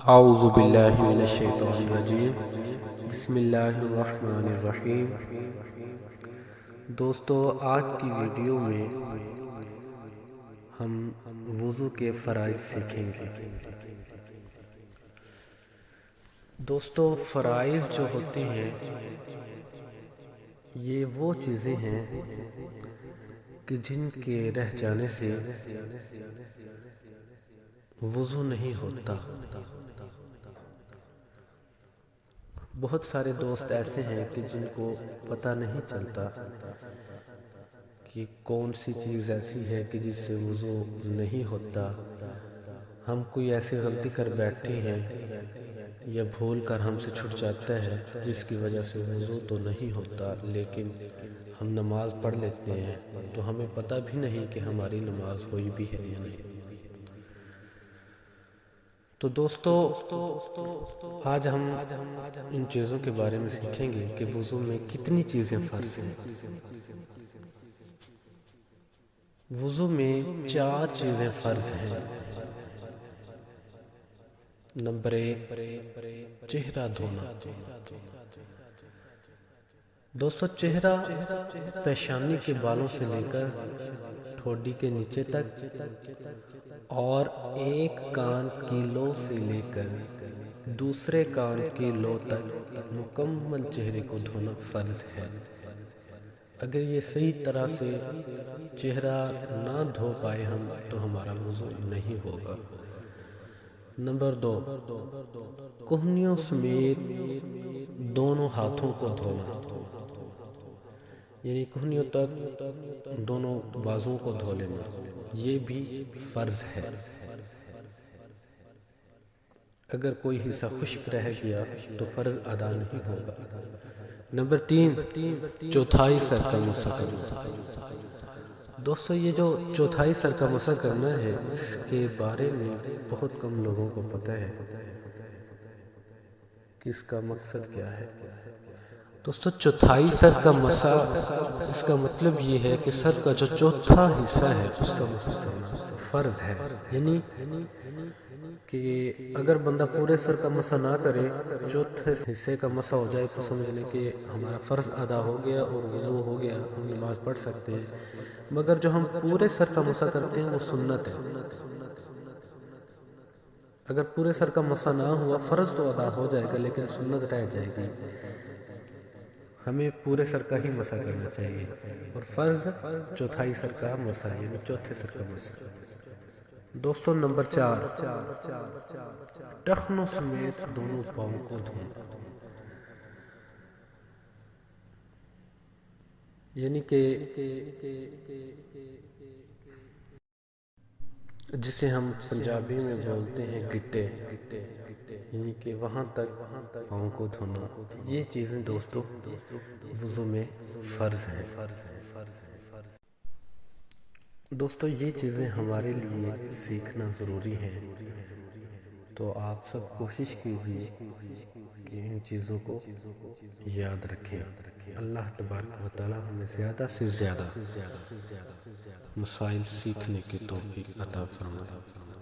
اعوذ باللہ من الشیطان الرجیم، بسم اللہ الرحمن الرحیم۔ دوستو، آج کی ویڈیو میں ہم وضو کے فرائض سیکھیں گے۔ دوستو، فرائض جو ہوتے ہیں یہ وہ چیزیں ہیں کہ جن کے رہ جانے سے وضو نہیں ہوتا۔ بہت سارے دوست ایسے ہیں کہ جن کو پتہ نہیں چلتا کہ کون سی چیز ایسی ہے کہ جس سے وضو نہیں ہوتا۔ ہم کوئی ایسی غلطی کر بیٹھتے ہیں یا بھول کر ہم سے چھوٹ جاتا ہے جس کی وجہ سے وضو تو نہیں ہوتا، لیکن ہم نماز پڑھ لیتے ہیں تو ہمیں پتہ بھی نہیں کہ ہماری نماز ہوئی بھی ہے یا نہیں۔ تو دوستو، آج ہم ان چیزوں کے بارے میں سیکھیں گے کہ وضو میں کتنی چیزیں فرض ہیں۔ وضو میں 4 چیزیں فرض ہیں۔ نمبر 1، چہرہ دھونا۔ دوستو، چہرہ پیشانی کے بالوں سے لے کر ٹھوڈی کے نیچے تک اور ایک کان کی لو سے لے کر دوسرے کان کی لو تک مکمل چہرے کو دھونا فرض ہے۔ اگر یہ صحیح طرح سے چہرہ نہ دھو پائے ہم تو ہمارا وضو نہیں ہوگا۔ نمبر 2، کہنیوں سمیت دونوں ہاتھوں کو دھونا، یعنی کہنیوں تک دونوں بازوں کو دھو لینا، یہ بھی فرض ہے۔ اگر کوئی حصہ خشک رہ گیا تو فرض ادا نہیں ہوگا۔ نمبر 3، چوتھائی سر کا مسح کرنا۔ دوستو، یہ جو چوتھائی سر کا مسح کرنا ہے اس کے بارے میں بہت کم لوگوں کو پتہ ہے کہ اس کا مقصد کیا ہے۔ دوستو، چوتھائی سر کا مسح، اس کا مطلب یہ ہے کہ سر کا جو چوتھا حصہ ہے اس کا مسح کرنا فرض ہے۔ یعنی کہ اگر بندہ پورے سر کا مسح نہ کرے، چوتھے حصے کا مسح ہو جائے تو سمجھ لیں کہ ہمارا فرض ادا ہو گیا اور وضو ہو گیا، ہم نماز پڑھ سکتے ہیں۔ مگر جو ہم پورے سر کا مسح کرتے ہیں وہ سنت ہے۔ اگر پورے سر کا مسح نہ ہوا، فرض تو ادا ہو جائے گا لیکن سنت رہ جائے گی۔ ہمیں پورے سر کا ہی مسح کرنا چاہیے، اور فرض چوتھائی سر کا مسح، یعنی چوتھے سر کا مسح۔ دوستو، نمبر 4، ٹخنوں سمیت دونوں پاؤں کو دھونا، یعنی کہ جسے ہم پنجابی میں بولتے ہیں گٹے، یعنی کہ وہاں تک پاؤں کو دھونا۔ یہ چیزیں دوستو وضو میں فرض ہیں۔ دوستو، یہ چیزیں ہمارے لیے سیکھنا ضروری ہے، تو آپ سب کوشش کیجیے کہ ان چیزوں کو یاد رکھیں۔ اللہ تبارک و تعالی ہمیں زیادہ سے زیادہ مسائل سیکھنے کی توفیق عطا فرمائے۔